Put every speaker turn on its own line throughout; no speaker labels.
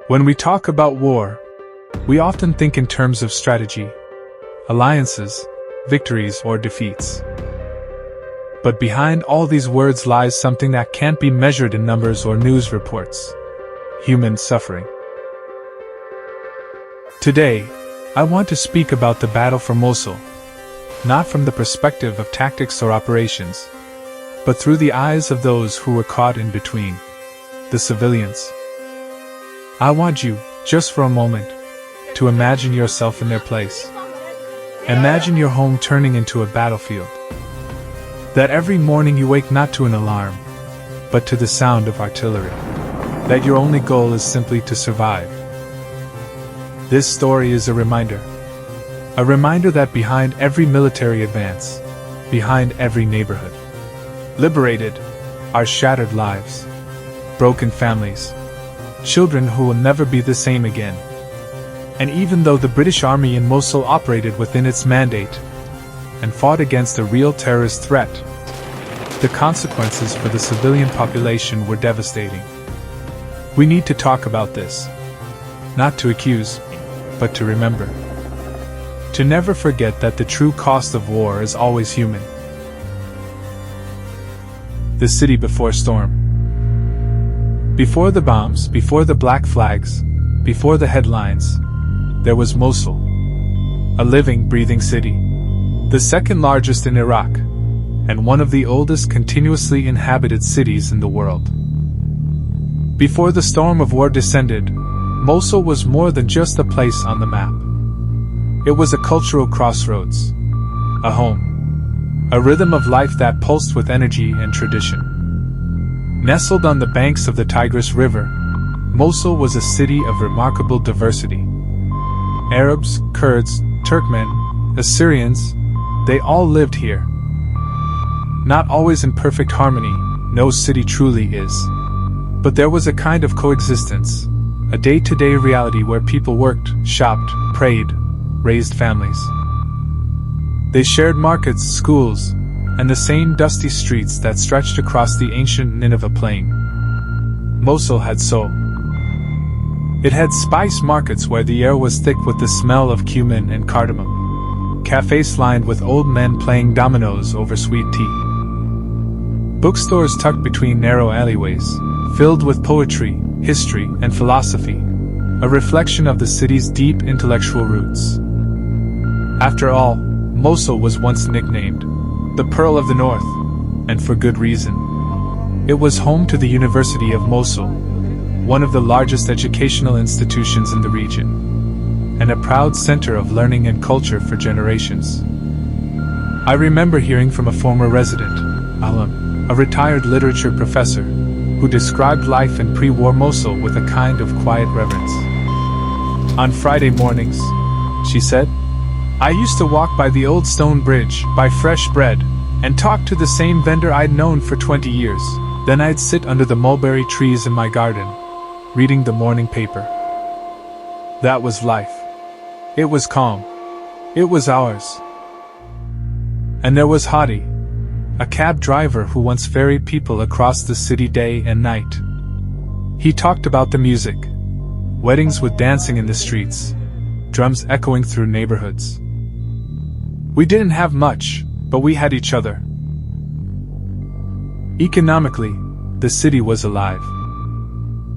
When we talk about war, we often think in terms of strategy, alliances, victories, or defeats. But behind all these words lies something that can't be measured in numbers or news reports: human suffering. Today, I want to speak about the battle for Mosul, not from the perspective of tactics or operations, but through the eyes of those who were caught in between, the civilians. I want you, just for a moment, to imagine yourself in their place. Imagine your home turning into a battlefield. That every morning you wake not to an alarm, but to the sound of artillery. That your only goal is simply to survive. This story is a reminder. A reminder that behind every military advance, behind every neighborhood liberated, are shattered lives, broken families, children who will never be the same again. And even though the British Army in Mosul operated within its mandate and fought against a real terrorist threat, the consequences for the civilian population were devastating. We need to talk about this. Not to accuse, but to remember. To never forget that the true cost of war is always human. The city before storm. Before the bombs, before the black flags, before the headlines, there was Mosul. A living, breathing city. The second largest in Iraq, and one of the oldest continuously inhabited cities in the world. Before the storm of war descended, Mosul was more than just a place on the map. It was a cultural crossroads, a home, a rhythm of life that pulsed with energy and tradition. Nestled on the banks of the Tigris River, Mosul was a city of remarkable diversity. Arabs, Kurds, Turkmen, Assyrians, they all lived here. Not always in perfect harmony, no city truly is. But there was a kind of coexistence, a day-to-day reality where people worked, shopped, prayed, raised families. They shared markets, schools, and the same dusty streets that stretched across the ancient Nineveh plain. Mosul had soul. It had spice markets where the air was thick with the smell of cumin and cardamom. Cafes lined with old men playing dominoes over sweet tea. Bookstores tucked between narrow alleyways, filled with poetry, history, and philosophy, a reflection of the city's deep intellectual roots. After all, Mosul was once nicknamed the Pearl of the North, and for good reason. It was home to the University of Mosul, one of the largest educational institutions in the region, and a proud center of learning and culture for generations. I remember hearing from a former resident, Alam, a retired literature professor, who described life in pre-war Mosul with a kind of quiet reverence. On Friday mornings, she said, I used to walk by the old stone bridge, buy fresh bread, and talk to the same vendor I'd known for 20 years. Then I'd sit under the mulberry trees in my garden, reading the morning paper. That was life. It was calm. It was ours. And there was Hadi, a cab driver who once ferried people across the city day and night. He talked about the music, weddings with dancing in the streets, drums echoing through neighborhoods. We didn't have much, but we had each other. Economically, the city was alive.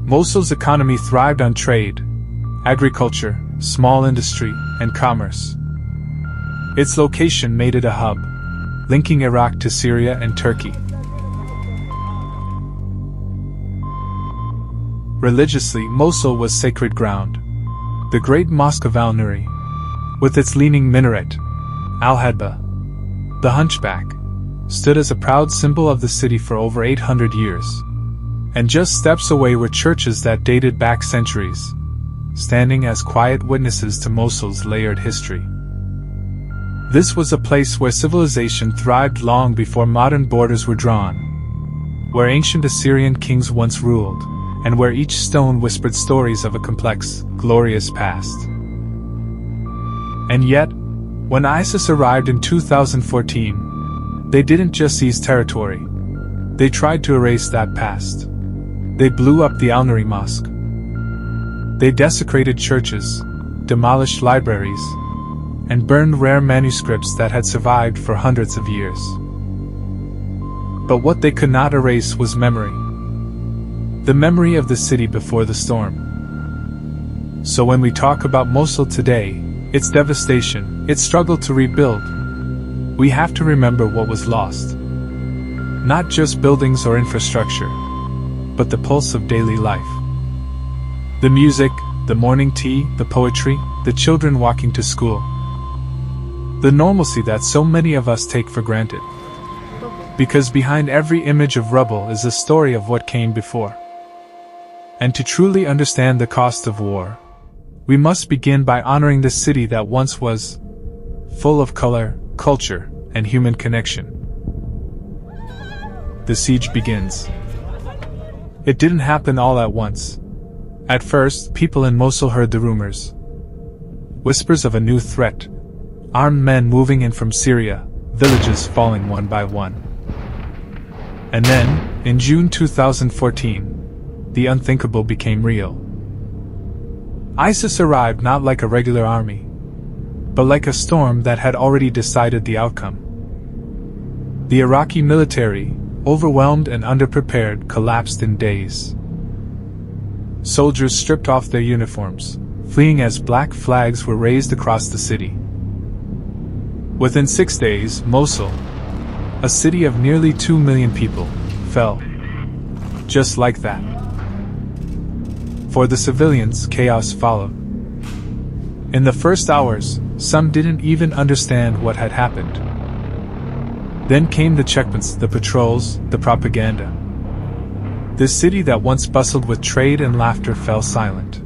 Mosul's economy thrived on trade, agriculture, small industry, and commerce. Its location made it a hub, linking Iraq to Syria and Turkey. Religiously, Mosul was sacred ground. The great Mosque of Al-Nuri, with its leaning minaret, Al-Hadba, the Hunchback, stood as a proud symbol of the city for over 800 years. And just steps away were churches that dated back centuries, standing as quiet witnesses to Mosul's layered history. This was a place where civilization thrived long before modern borders were drawn, where ancient Assyrian kings once ruled, and where each stone whispered stories of a complex, glorious past. And yet, when ISIS arrived in 2014, they didn't just seize territory. They tried to erase that past. They blew up the Al-Nuri Mosque. They desecrated churches, demolished libraries, and burned rare manuscripts that had survived for hundreds of years. But what they could not erase was memory. The memory of the city before the storm. So when we talk about Mosul today, its devastation, its struggle to rebuild, we have to remember what was lost. Not just buildings or infrastructure, but the pulse of daily life. The music, the morning tea, the poetry, the children walking to school. The normalcy that so many of us take for granted. Because behind every image of rubble is a story of what came before. And to truly understand the cost of war, we must begin by honoring the city that once was full of color, culture, and human connection. The siege begins. It didn't happen all at once. At first, people in Mosul heard the rumors. Whispers of a new threat. Armed men moving in from Syria, villages falling one by one. And then, in June 2014, the unthinkable became real. ISIS arrived not like a regular army, but like a storm that had already decided the outcome. The Iraqi military, overwhelmed and underprepared, collapsed in days. Soldiers stripped off their uniforms, fleeing as black flags were raised across the city. Within 6 days, Mosul, a city of nearly 2 million people, fell. Just like that. For the civilians, chaos followed. In the first hours, some didn't even understand what had happened. Then came the checkpoints, the patrols, the propaganda. The city that once bustled with trade and laughter fell silent.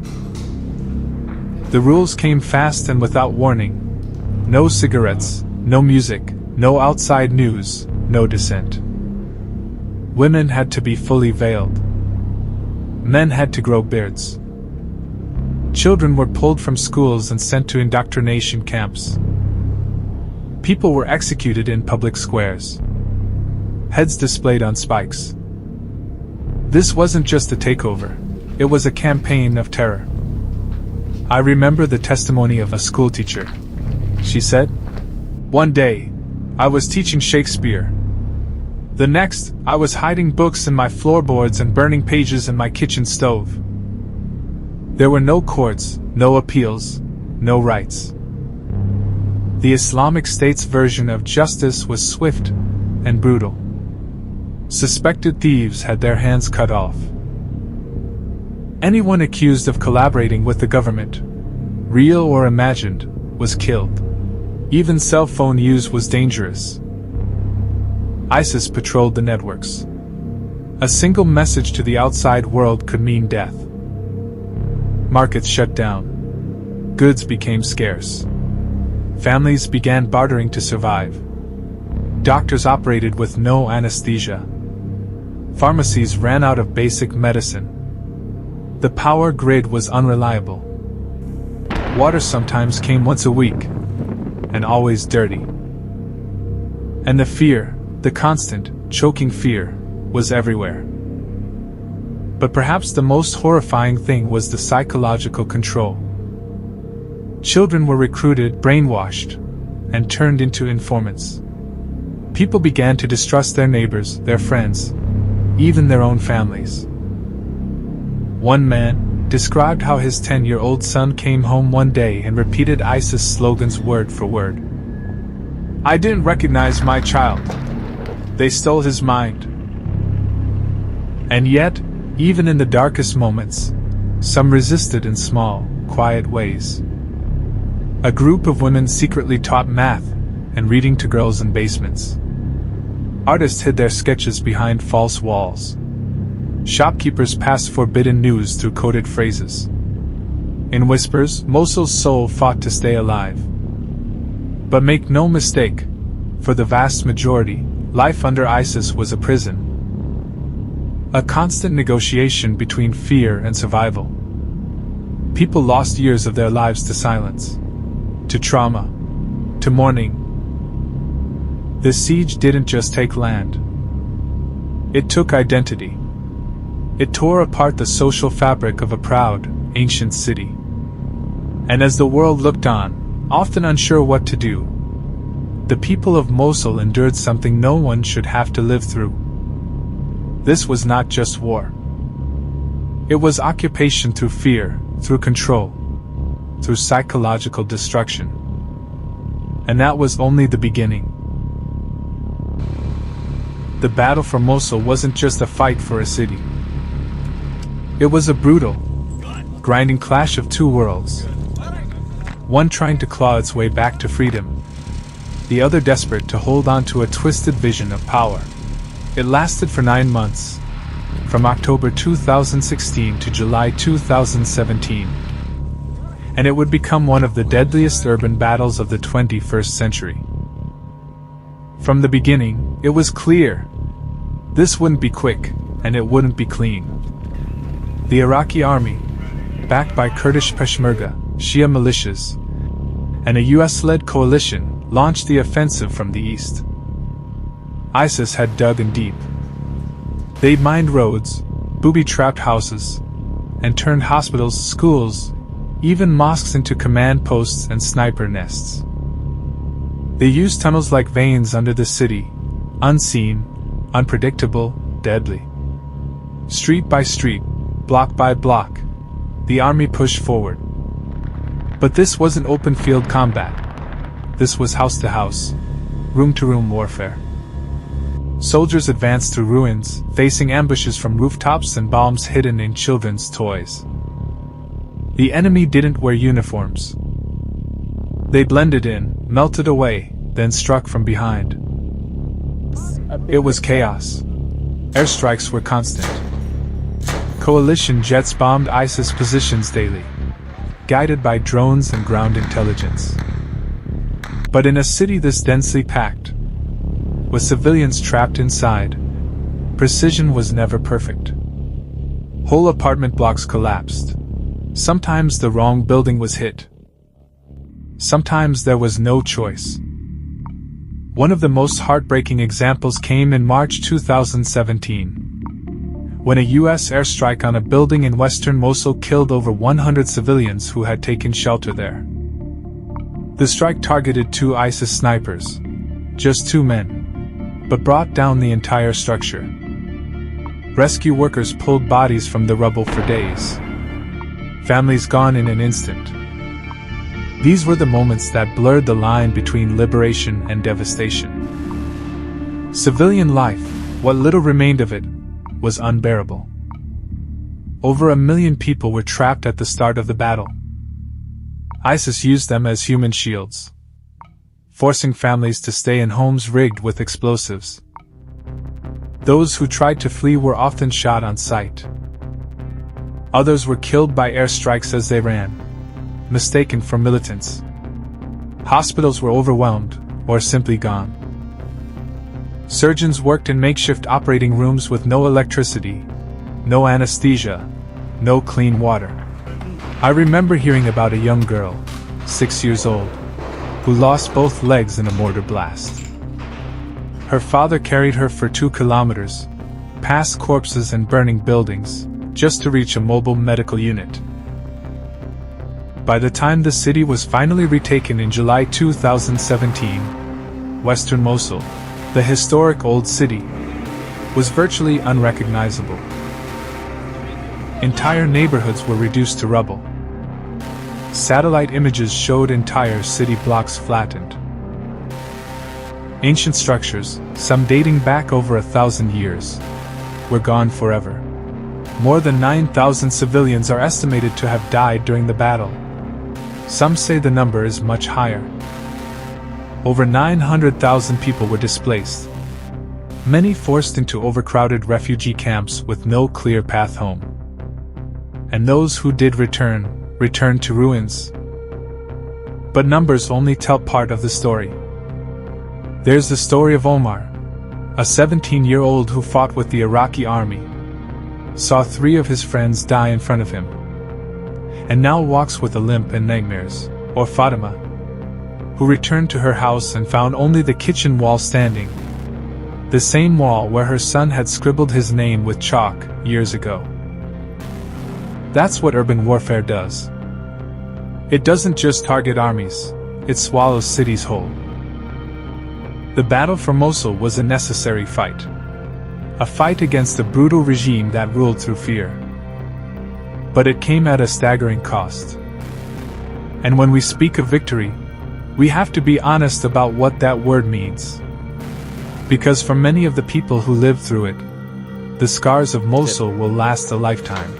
The rules came fast and without warning. No cigarettes, no music, no outside news, no dissent. Women had to be fully veiled. Men had to grow beards. Children were pulled from schools and sent to indoctrination camps. People were executed in public squares. Heads displayed on spikes. This wasn't just a takeover, it was a campaign of terror. I remember the testimony of a schoolteacher. She said, "One day, I was teaching Shakespeare. The next, I was hiding books in my floorboards and burning pages in my kitchen stove. There were no courts, no appeals, no rights. The Islamic State's version of justice was swift and brutal. Suspected thieves had their hands cut off. Anyone accused of collaborating with the government, real or imagined, was killed. Even cell phone use was dangerous. ISIS patrolled the networks. A single message to the outside world could mean death. Markets shut down. Goods became scarce. Families began bartering to survive. Doctors operated with no anesthesia. Pharmacies ran out of basic medicine. The power grid was unreliable. Water sometimes came once a week, and always dirty. And the fear, the constant, choking fear, was everywhere. But perhaps the most horrifying thing was the psychological control. Children were recruited, brainwashed, and turned into informants. People began to distrust their neighbors, their friends, even their own families. One man described how his 10-year-old son came home one day and repeated ISIS slogans word for word. "I didn't recognize my child. They stole his mind." And yet, even in the darkest moments, some resisted in small, quiet ways. A group of women secretly taught math and reading to girls in basements. Artists hid their sketches behind false walls. Shopkeepers passed forbidden news through coded phrases. In whispers, Mosul's soul fought to stay alive. But make no mistake, for the vast majority, life under ISIS was a prison. A constant negotiation between fear and survival. People lost years of their lives to silence, to trauma, to mourning. The siege didn't just take land. It took identity. It tore apart the social fabric of a proud, ancient city. And as the world looked on, often unsure what to do, the people of Mosul endured something no one should have to live through. This was not just war. It was occupation through fear, through control, through psychological destruction. And that was only the beginning. The battle for Mosul wasn't just a fight for a city. It was a brutal, grinding clash of two worlds. One trying to claw its way back to freedom, the other desperate to hold on to a twisted vision of power. It lasted for 9 months, from October 2016 to July 2017, and it would become one of the deadliest urban battles of the 21st century. From the beginning, it was clear this wouldn't be quick, and it wouldn't be clean. The Iraqi army, backed by Kurdish Peshmerga, Shia militias, and a US-led coalition, launched the offensive from the east. ISIS had dug in deep. They'd mined roads, booby-trapped houses, and turned hospitals, schools, even mosques into command posts and sniper nests. They used tunnels like veins under the city, unseen, unpredictable, deadly. Street by street, block by block, the army pushed forward. But this wasn't open field combat. This was house to house, room to room warfare. Soldiers advanced through ruins, facing ambushes from rooftops and bombs hidden in children's toys. The enemy didn't wear uniforms. They blended in, melted away, then struck from behind. It was chaos. Airstrikes were constant. Coalition jets bombed ISIS positions daily, guided by drones and ground intelligence. But in a city this densely packed, with civilians trapped inside, precision was never perfect. Whole apartment blocks collapsed. Sometimes the wrong building was hit. Sometimes there was no choice. One of the most heartbreaking examples came in March 2017, when a US airstrike on a building in western Mosul killed over 100 civilians who had taken shelter there. The strike targeted 2 ISIS snipers, just 2 men, but brought down the entire structure. Rescue workers pulled bodies from the rubble for days. Families gone in an instant. These were the moments that blurred the line between liberation and devastation. Civilian life, what little remained of it, was unbearable. Over 1 million people were trapped at the start of the battle. ISIS used them as human shields, forcing families to stay in homes rigged with explosives. Those who tried to flee were often shot on sight. Others were killed by airstrikes as they ran, mistaken for militants. Hospitals were overwhelmed, or simply gone. Surgeons worked in makeshift operating rooms with no electricity, no anesthesia, no clean water. I remember hearing about a young girl, 6 years old, who lost both legs in a mortar blast. Her father carried her for 2 kilometers, past corpses and burning buildings, just to reach a mobile medical unit. By the time the city was finally retaken in July 2017, western Mosul, the historic old city, was virtually unrecognizable. Entire neighborhoods were reduced to rubble. Satellite images showed entire city blocks flattened. Ancient structures, some dating back over 1,000 years, were gone forever. More than 9,000 civilians are estimated to have died during the battle. Some say the number is much higher. Over 900,000 people were displaced, many forced into overcrowded refugee camps with no clear path home. And those who did returned to ruins. But numbers only tell part of the story. There's the story of Omar, a 17-year-old who fought with the Iraqi army, saw 3 of his friends die in front of him, and now walks with a limp and nightmares. Or Fatima, who returned to her house and found only the kitchen wall standing, the same wall where her son had scribbled his name with chalk years ago. That's what urban warfare does. It doesn't just target armies, it swallows cities whole. The battle for Mosul was a necessary fight. A fight against a brutal regime that ruled through fear. But it came at a staggering cost. And when we speak of victory, we have to be honest about what that word means. Because for many of the people who lived through it, the scars of Mosul will last a lifetime.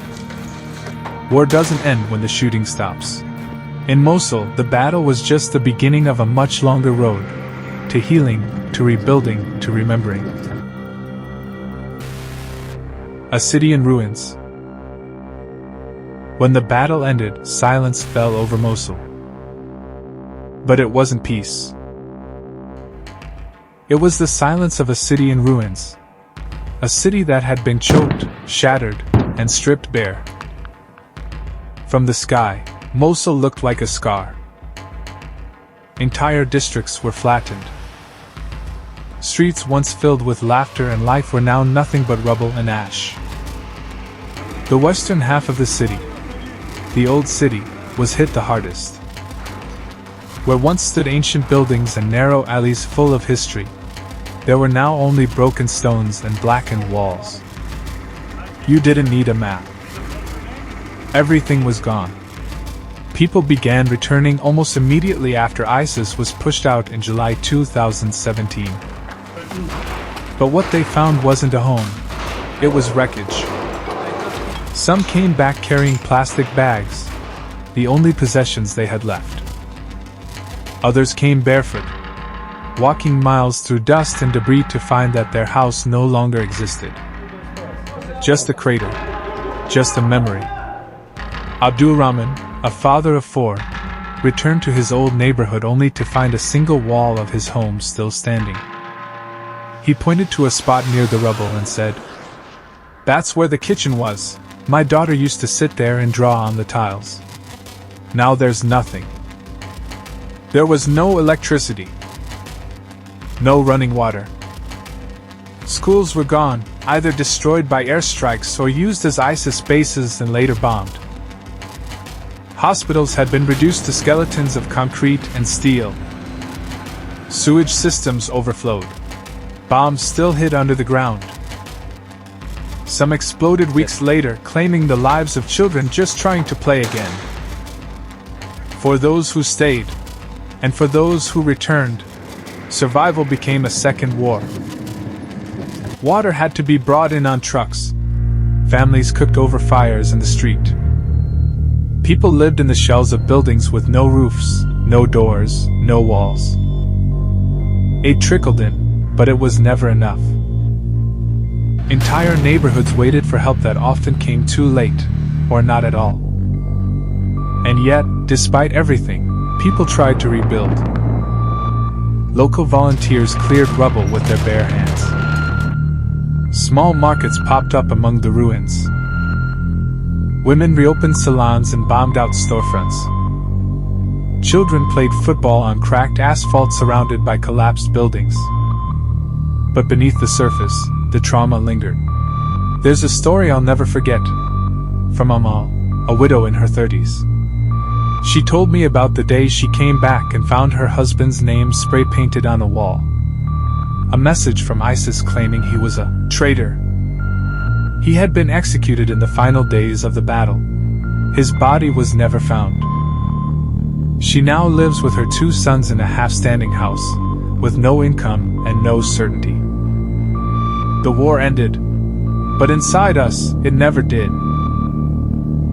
War doesn't end when the shooting stops. In Mosul, the battle was just the beginning of a much longer road, to healing, to rebuilding, to remembering. A city in ruins. When the battle ended, silence fell over Mosul. But it wasn't peace. It was the silence of a city in ruins. A city that had been choked, shattered, and stripped bare. From the sky, Mosul looked like a scar. Entire districts were flattened. Streets once filled with laughter and life were now nothing but rubble and ash. The western half of the city, the old city, was hit the hardest. Where once stood ancient buildings and narrow alleys full of history, there were now only broken stones and blackened walls. You didn't need a map. Everything was gone. People began returning almost immediately after ISIS was pushed out in July 2017. But what they found wasn't a home. It was wreckage. Some came back carrying plastic bags, the only possessions they had left. Others came barefoot, walking miles through dust and debris to find that their house no longer existed. Just a crater. Just a memory. Abdul Rahman, a father of 4, returned to his old neighborhood only to find a single wall of his home still standing. He pointed to a spot near the rubble and said, "That's where the kitchen was. My daughter used to sit there and draw on the tiles. Now there's nothing." There was no electricity. No running water. Schools were gone, either destroyed by airstrikes or used as ISIS bases and later bombed. Hospitals had been reduced to skeletons of concrete and steel. Sewage systems overflowed. Bombs still hid under the ground. Some exploded weeks later, claiming the lives of children just trying to play again. For those who stayed, and for those who returned, survival became a second war. Water had to be brought in on trucks. Families cooked over fires in the street. People lived in the shells of buildings with no roofs, no doors, no walls. Aid trickled in, but it was never enough. Entire neighborhoods waited for help that often came too late, or not at all. And yet, despite everything, people tried to rebuild. Local volunteers cleared rubble with their bare hands. Small markets popped up among the ruins. Women reopened salons and bombed out storefronts. Children played football on cracked asphalt surrounded by collapsed buildings. But beneath the surface, the trauma lingered. There's a story I'll never forget. From Amal, a widow in her 30s. She told me about the day she came back and found her husband's name spray-painted on a wall. A message from ISIS claiming he was a traitor. He had been executed in the final days of the battle. His body was never found. She now lives with her 2 sons in a half-standing house, with no income and no certainty. The war ended, but inside us, it never did.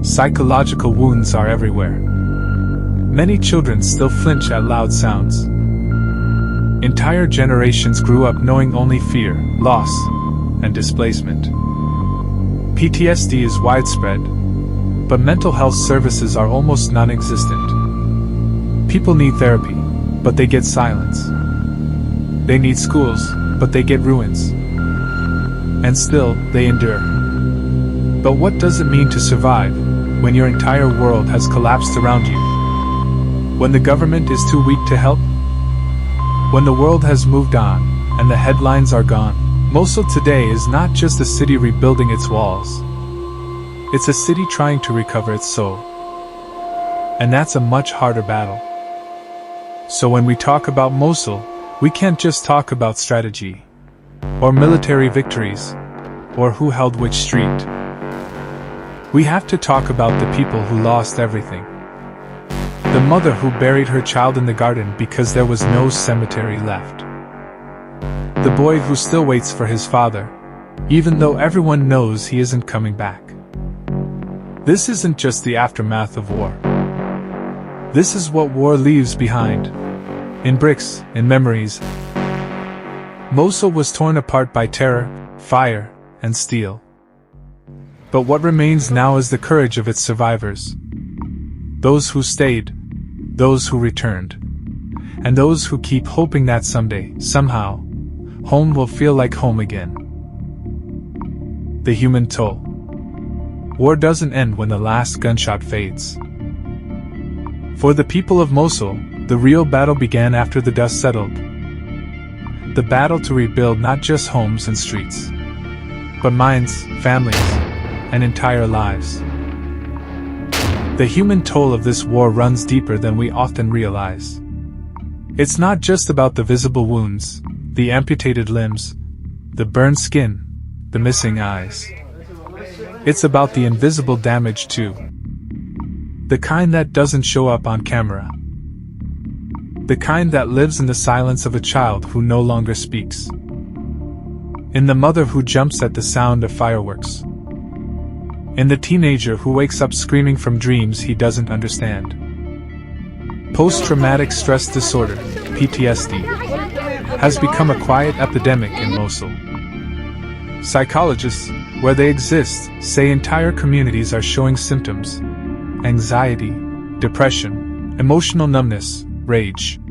Psychological wounds are everywhere. Many children still flinch at loud sounds. Entire generations grew up knowing only fear, loss, and displacement. PTSD is widespread, but mental health services are almost non-existent. People need therapy, but they get silence. They need schools, but they get ruins. And still, they endure. But what does it mean to survive when your entire world has collapsed around you? When the government is too weak to help? When the world has moved on, and the headlines are gone? Mosul today is not just a city rebuilding its walls. It's a city trying to recover its soul. And that's a much harder battle. So when we talk about Mosul, we can't just talk about strategy, or military victories, or who held which street. We have to talk about the people who lost everything. The mother who buried her child in the garden because there was no cemetery left. The boy who still waits for his father, even though everyone knows he isn't coming back. This isn't just the aftermath of war. This is what war leaves behind. In bricks, in memories. Mosul was torn apart by terror, fire, and steel. But what remains now is the courage of its survivors. Those who stayed, those who returned, and those who keep hoping that someday, somehow, home will feel like home again. The human toll. War doesn't end when the last gunshot fades. For the people of Mosul, the real battle began after the dust settled. The battle to rebuild not just homes and streets, but minds, families, and entire lives. The human toll of this war runs deeper than we often realize. It's not just about the visible wounds, the amputated limbs, the burned skin, the missing eyes. It's about the invisible damage too. The kind that doesn't show up on camera. The kind that lives in the silence of a child who no longer speaks. In the mother who jumps at the sound of fireworks. In the teenager who wakes up screaming from dreams he doesn't understand. Post-traumatic stress disorder, PTSD, has become a quiet epidemic in Mosul. Psychologists, where they exist, say entire communities are showing symptoms: anxiety, depression, emotional numbness, rage.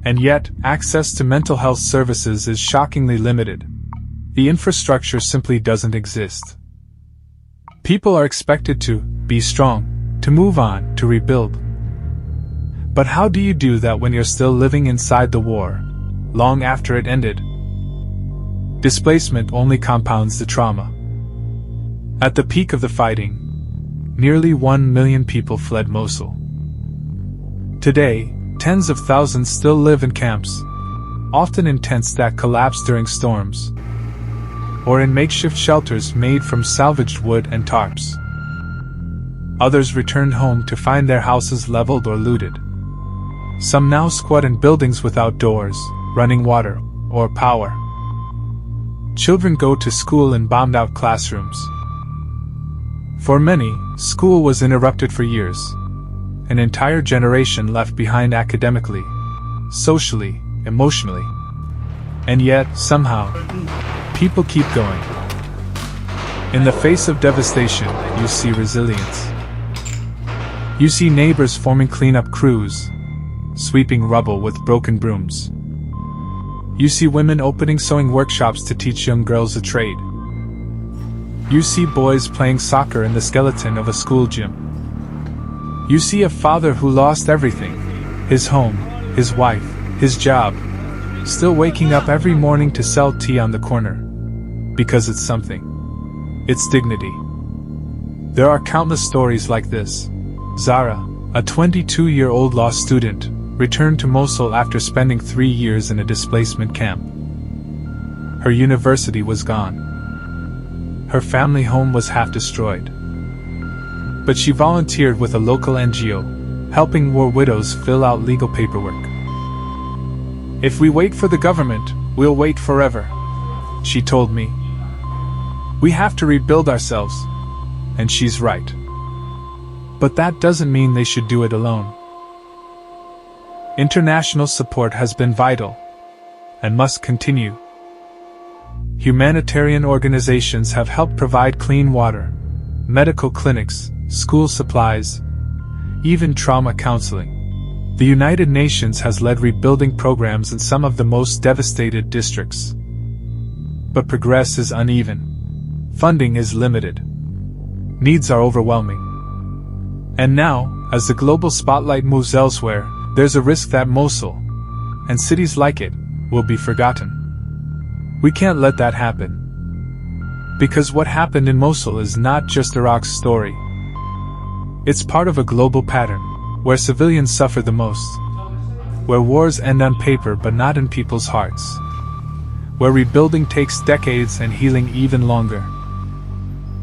And yet, access to mental health services is shockingly limited. The infrastructure simply doesn't exist. People are expected to be strong, to move on, to rebuild. But how do you do that when you're still living inside the war, long after it ended? Displacement only compounds the trauma. At the peak of the fighting, nearly 1 million people fled Mosul. Today, tens of thousands still live in camps, often in tents that collapse during storms, or in makeshift shelters made from salvaged wood and tarps. Others returned home to find their houses leveled or looted. Some now squat in buildings without doors, running water, or power. Children go to school in bombed-out classrooms. For many, school was interrupted for years. An entire generation left behind academically, socially, emotionally. And yet, somehow, people keep going. In the face of devastation, you see resilience. You see neighbors forming cleanup crews, sweeping rubble with broken brooms. You see women opening sewing workshops to teach young girls a trade. You see boys playing soccer in the skeleton of a school gym. You see a father who lost everything, his home, his wife, his job, still waking up every morning to sell tea on the corner. Because it's something. It's dignity. There are countless stories like this. Zara, a 22-year-old law student, returned to Mosul after spending 3 years in a displacement camp. Her university was gone. Her family home was half destroyed. But she volunteered with a local NGO, helping war widows fill out legal paperwork. "If we wait for the government, we'll wait forever," she told me. "We have to rebuild ourselves." And she's right. But that doesn't mean they should do it alone. International support has been vital, and must continue. Humanitarian organizations have helped provide clean water, medical clinics, school supplies, even trauma counseling. The United Nations has led rebuilding programs in some of the most devastated districts. But progress is uneven. Funding is limited. Needs are overwhelming. And now, as the global spotlight moves elsewhere, there's a risk that Mosul, and cities like it, will be forgotten. We can't let that happen. Because what happened in Mosul is not just Iraq's story. It's part of a global pattern, where civilians suffer the most. Where wars end on paper but not in people's hearts. Where rebuilding takes decades and healing even longer.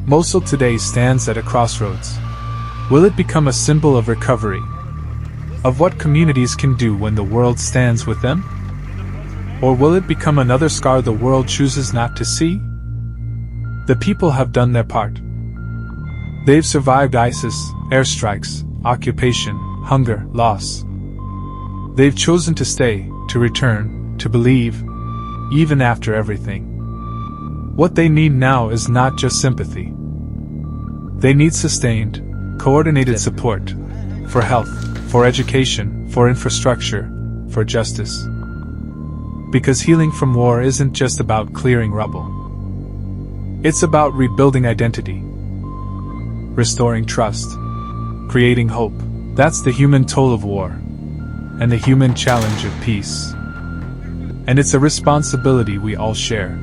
Mosul today stands at a crossroads. Will it become a symbol of recovery? Of what communities can do when the world stands with them? Or will it become another scar the world chooses not to see? The people have done their part. They've survived ISIS, airstrikes, occupation, hunger, loss. They've chosen to stay, to return, to believe, even after everything. What they need now is not just sympathy. They need sustained, coordinated support for health, for education, for infrastructure, for justice. Because healing from war isn't just about clearing rubble. It's about rebuilding identity, restoring trust, creating hope. That's the human toll of war, and the human challenge of peace. And it's a responsibility we all share.